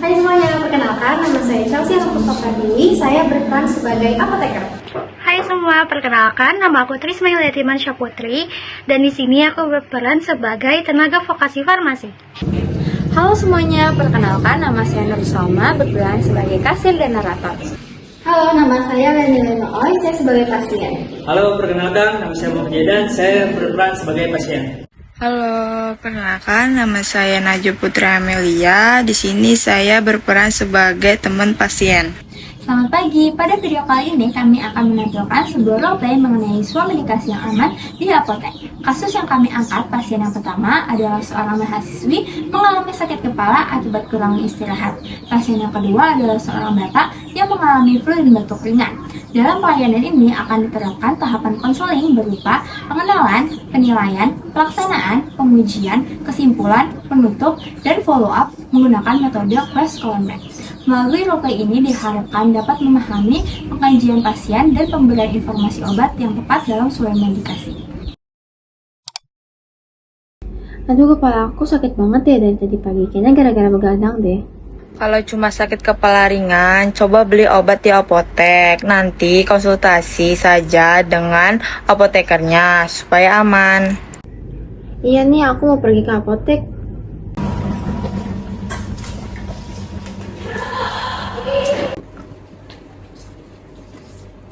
Hai semuanya, perkenalkan nama saya Chelsea Dewi. Saya berperan sebagai apoteker. Hai semua, perkenalkan nama aku Trisma Yatiman Syaputri dan di sini aku berperan sebagai tenaga vokasi farmasi. Halo semuanya, perkenalkan nama saya Nur Salma, berperan sebagai kasir dan narator. Halo, nama saya Leni Lenoy, saya sebagai pasien. Halo, perkenalkan nama saya Muhammad Jedan, saya berperan sebagai pasien. Halo, perkenalkan nama saya Najwa Putra Amelia. Di sini saya berperan sebagai teman pasien. Selamat pagi, pada video kali ini kami akan menampilkan sebuah roleplay mengenai suam medikasi yang aman di apotek. Kasus yang kami angkat, pasien yang pertama adalah seorang mahasiswi mengalami sakit kepala akibat kurangnya istirahat. Pasien yang kedua adalah seorang bapak yang mengalami flu dan batuk ringan. Dalam pelayanan ini akan diterapkan tahapan konseling berupa pengenalan, penilaian, pelaksanaan, pengujian, kesimpulan, penutup, dan follow-up menggunakan metode Quest-Column. Melalui roleplay ini diharapkan dapat memahami pengkajian pasien dan pemberian informasi obat yang tepat dalam suam medikasi. Aduh, kepala aku sakit banget ya dari tadi pagi. Kayaknya gara-gara begadang deh. Kalau cuma sakit kepala ringan, coba beli obat di apotek. Nanti konsultasi saja dengan apotekernya supaya aman. Iya nih, aku mau pergi ke apotek.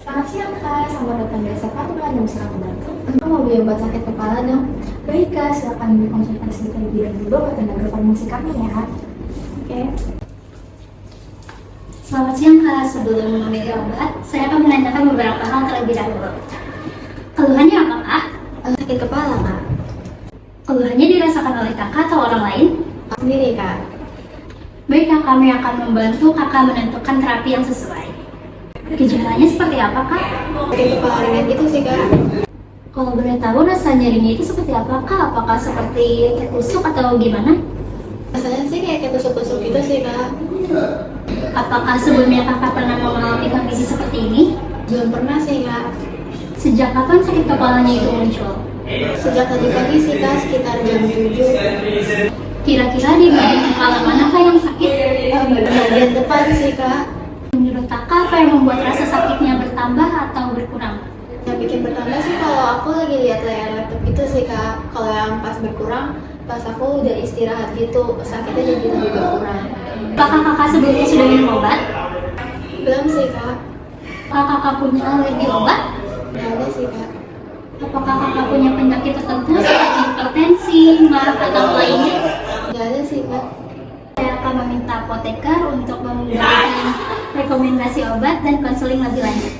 Selamat siang Kak, selamat datang di SFA. Yang bisa aku bantu? Aku mau beli obat sakit kepala dong. Baik Kak, silakan dikonsultasi terlebih dahulu ke tenaga farmasi kami ya Kak. Oke. Selamat siang Kak, sebelum memilih obat, saya akan menanyakan beberapa hal terlebih dahulu. Keluhannya apa Kak? Sakit kepala Kak. Keluhannya dirasakan oleh Kakak atau orang lain? Aku sendiri Kak. Baik Kak, kami akan membantu Kakak menentukan terapi yang sesuai. Gejalanya seperti apa Kak? Sakit kepala ringan gitu sih Kak. Kalau boleh tahu rasa nyerinya itu seperti apa Kak? Apakah seperti tertusuk atau gimana? Rasanya sih kayak tusuk-tusuk gitu sih Kak. Apakah sebelumnya Kakak pernah mengalami kondisi seperti ini? Belum pernah sih Kak. Sejak kapan sakit kepalanya itu muncul? Sejak tadi pagi sih Kak, sekitar jam 7. Kira-kira di bagian kepala mana Kak yang sakit? Bagian depan sih Kak. Menurut Kakak, apa yang membuat rasa sakitnya bertambah atau berkurang? Yang bikin bertambah sih kalau aku lagi lihat layar laptop gitu sih Kak. Kalau yang pas berkurang, pas aku udah istirahat gitu, sakitnya jadi lebih berkurang. Apakah Kakak sebelumnya sudah minum obat? Belum sih Kak. Apakah Kakak punya alergi obat? Nggak ada sih Kak. Apakah Kakak punya penyakit tertentu seperti hipertensi, mah, atau lainnya? Nggak ada sih Kak. Saya akan meminta apoteker untuk memberikan rekomendasi obat dan konseling lebih lanjut.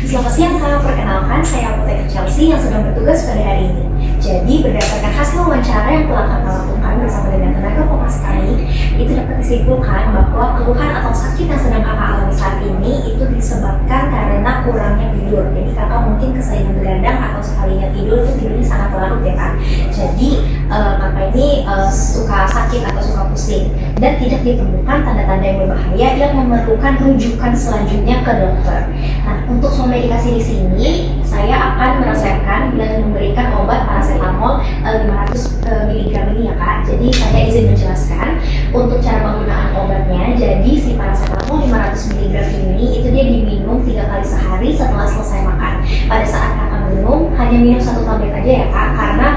Selamat siang Kak, perkenalkan saya apoteker Chelsea yang sedang bertugas pada hari ini. Jadi berdasarkan hasil wawancara yang telah kami lakukan bersama dengan tenaga vokasi kami, itu dapat disimpulkan bahwa keluhan atau sakit yang sedang kakak alami saat ini itu disebabkan karena kurangnya tidur. Jadi kakak mungkin keseringan begadang atau sekalinya tidur itu tidurnya sangat larut ya Kak. Jadi kakak ini suka sakit atau suka pusing dan tidak ditemukan tanda-tanda yang berbahaya yang memerlukan rujukan selanjutnya ke dokter. Nah, untuk medikasi di sini saya akan meresepkan dan memberikan obat paracetamol 500 mg ini ya Kak. Jadi saya izin menjelaskan untuk cara penggunaan obatnya. Jadi si paracetamol 500 mg ini itu dia diminum 3 kali sehari setelah selesai makan. Pada saat kakak minum hanya minum 1 tablet aja ya Kak, karena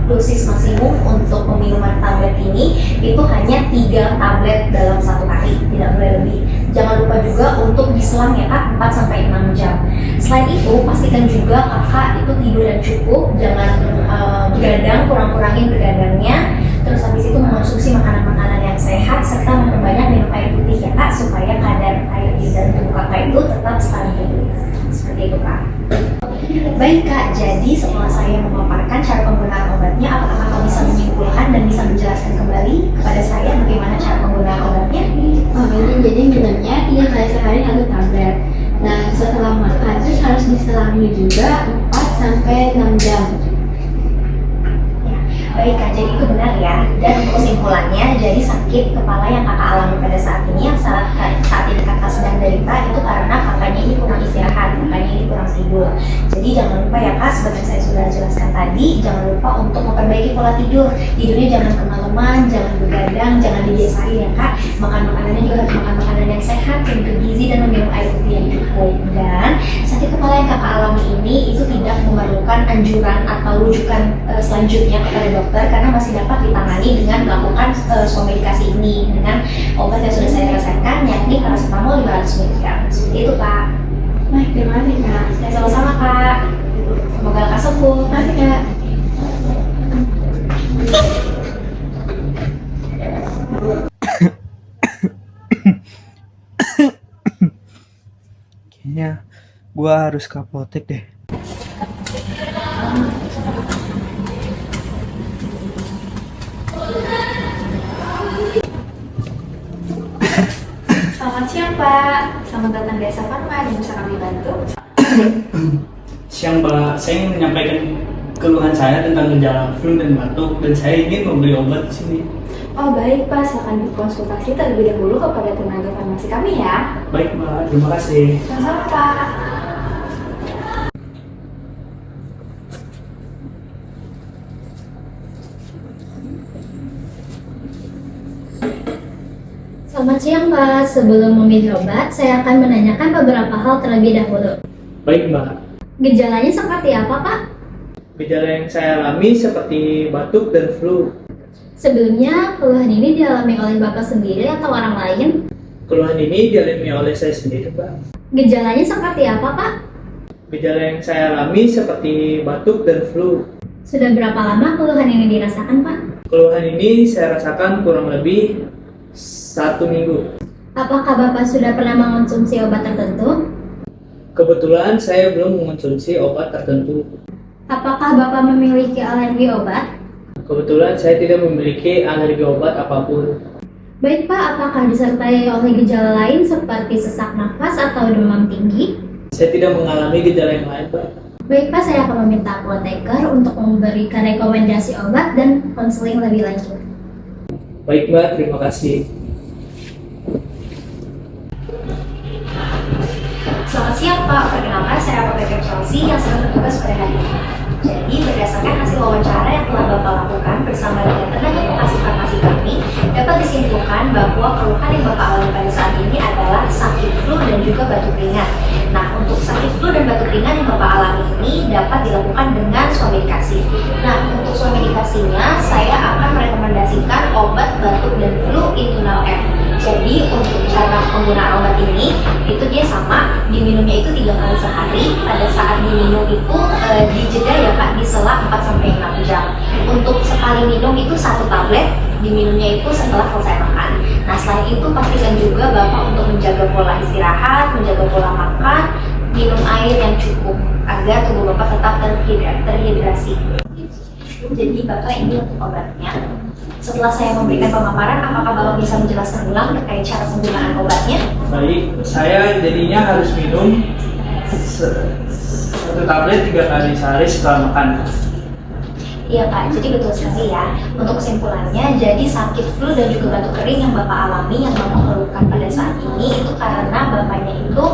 dosis maksimum untuk peminuman tablet ini itu hanya 3 tablet dalam 1 hari, tidak boleh lebih. Jangan lupa juga untuk diselang ya Kak, 4-6 jam. Selain itu, pastikan juga kakak itu tidur yang cukup, jangan begadang, kurang-kurangin begadangnya. Terus habis itu mengonsumsi makanan-makanan yang sehat, serta memperbanyak minum air putih ya Kak, supaya kadar air di dalam tubuh kakak itu tetap stabil. Seperti itu Kak. Baik Kak, jadi setelah saya memaparkan cara penggunaan obatnya, apakah kakak bisa menyimpulkan dan bisa menjelaskan kembali kepada saya bagaimana cara penggunaan obatnya? Oh, ini jadi minumnya 3 kali sehari 1 tablet. Nah, setelah makan terus harus diselami juga 4-6 jam. Ya, baik Kak, jadi itu benar ya. Dan untuk kesimpulannya, jadi sakit kepala yang kakak alami pada saat ini, yang saat ini kakak sedang derita itu karena kakaknya ini kurang istirahat, kakaknya ini kurang tidur. Jadi jangan lupa ya kak, seperti saya sudah jelaskan tadi, jangan lupa untuk memperbaiki pola tidur. Tidurnya jangan kemalaman, jangan begadang, jangan dibiasain ya kak. Makan makanannya juga harus makan makanan yang sehat, yang bergizi, dan meminum air putih yang cukup. Dan sakit kepala yang kakak alami ini itu tidak memerlukan anjuran atau rujukan selanjutnya kepada dokter, karena masih dapat ditangani dengan melakukan medikasi ini dengan obat yang sudah saya resepkan, yakni paracetamol 500 mg. Seperti itu kak. Nah, terima kasih kak. Dan sama-sama kak. Semoga lekas sembuh. Terima kasih kak. Kayaknya gua harus ke apotek deh. Selamat siang Pak, selamat datang di Desa Farma, yang bisa kami bantu. Siang Pak, saya ingin menyampaikan keluhan saya tentang gejala flu dan batuk, dan saya ingin membeli obat di sini. Oh baik Pak, silakan berkonsultasi terlebih dahulu kepada tenaga farmasi kami ya. Baik Pak, terima kasih. Sama-sama Pak. Selamat siang Pak, sebelum memilih obat, saya akan menanyakan beberapa hal terlebih dahulu. Baik Mbak, Gejalanya seperti apa Pak? gejala yang saya alami seperti batuk dan flu. Sebelumnya, keluhan ini dialami oleh Bapak sendiri atau orang lain? Keluhan ini dialami oleh saya sendiri Pak. Gejalanya seperti apa Pak? Gejala yang saya alami seperti batuk dan flu. Sudah berapa lama keluhan ini dirasakan Pak? Keluhan ini saya rasakan kurang lebih 1 minggu. Apakah Bapak sudah pernah mengonsumsi obat tertentu? Kebetulan saya belum mengonsumsi obat tertentu. Apakah Bapak memiliki alergi obat? Kebetulan saya tidak memiliki alergi obat apapun. Baik Pak, apakah disertai oleh gejala lain seperti sesak nafas atau demam tinggi? Saya tidak mengalami gejala yang lain Pak. Baik Pak, saya akan meminta apoteker untuk memberikan rekomendasi obat dan konseling lebih lanjut. Baik Mbak, terima kasih. Selamat siang Pak, perkenalkan saya Apoteker Chelsea yang sedang bertugas pada hari ini. Jadi berdasarkan hasil wawancara yang telah Bapak lakukan bersama dengan tenaga farmasi kami, dapat disimpulkan bahwa keluhan yang Bapak alami pada saat ini adalah sakit flu dan juga batuk ringan. Nah, untuk sakit flu dan batuk ringan yang Bapak alami ini dapat dilakukan dengan swamedikasi. Nah, untuk swamedikasinya saya akan merekomendasikan obat batuk dan flu Intunal F. Jadi untuk cara penggunaan obat ini itu dia sama, diminumnya itu 3 kali sehari. Pada saat diminum itu dijeda ya Kak, disela 4-6 jam. Untuk sekali minum itu 1 tablet, diminumnya itu setelah selesai makan. Nah selain itu pastikan juga Bapak untuk menjaga pola istirahat, menjaga pola makan, minum air yang cukup agar tubuh Bapak tetap terhidrasi. Jadi Bapak ini untuk obatnya. Setelah saya memberikan pemaparan, apakah Bapak bisa menjelaskan ulang terkait cara penggunaan obatnya? Baik, saya jadinya harus minum 1 tablet 3 kali sehari setelah makan. Iya Pak, jadi betul sekali ya. Untuk kesimpulannya, jadi sakit flu dan juga batuk kering yang Bapak alami, yang Bapak keluhkan pada saat ini itu karena Bapaknya itu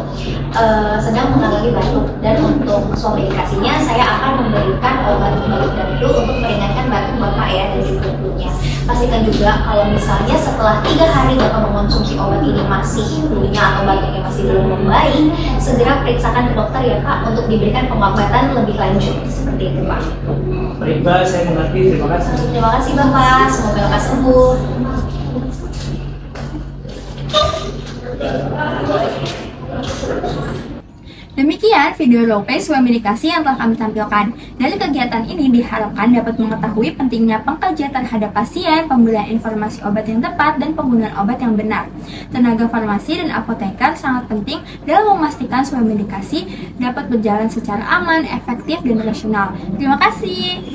sedang mengalami batuk. Dan untuk swamedikasinya, saya akan memberikan obat batuk dan flu untuk meringankan batuk Bapak ya dan juga flu-nya. Pastikan juga kalau misalnya setelah 3 hari Bapak mengonsumsi obat ini masih flu-nya atau batuknya masih belum membaik, segera periksakan ke dokter ya Pak untuk diberikan pengobatan lebih lanjut. Seperti itu Pak. Baik Mbak, saya mengerti. Terima kasih. Terima kasih Bapak, semoga lekas sembuh. Demikian video roleplay swamedikasi yang telah kami tampilkan. Dari kegiatan ini diharapkan dapat mengetahui pentingnya pengkajian terhadap pasien, pemberian informasi obat yang tepat, dan penggunaan obat yang benar. Tenaga farmasi dan apoteker sangat penting dalam memastikan swamedikasi dapat berjalan secara aman, efektif, dan rasional. Terima kasih.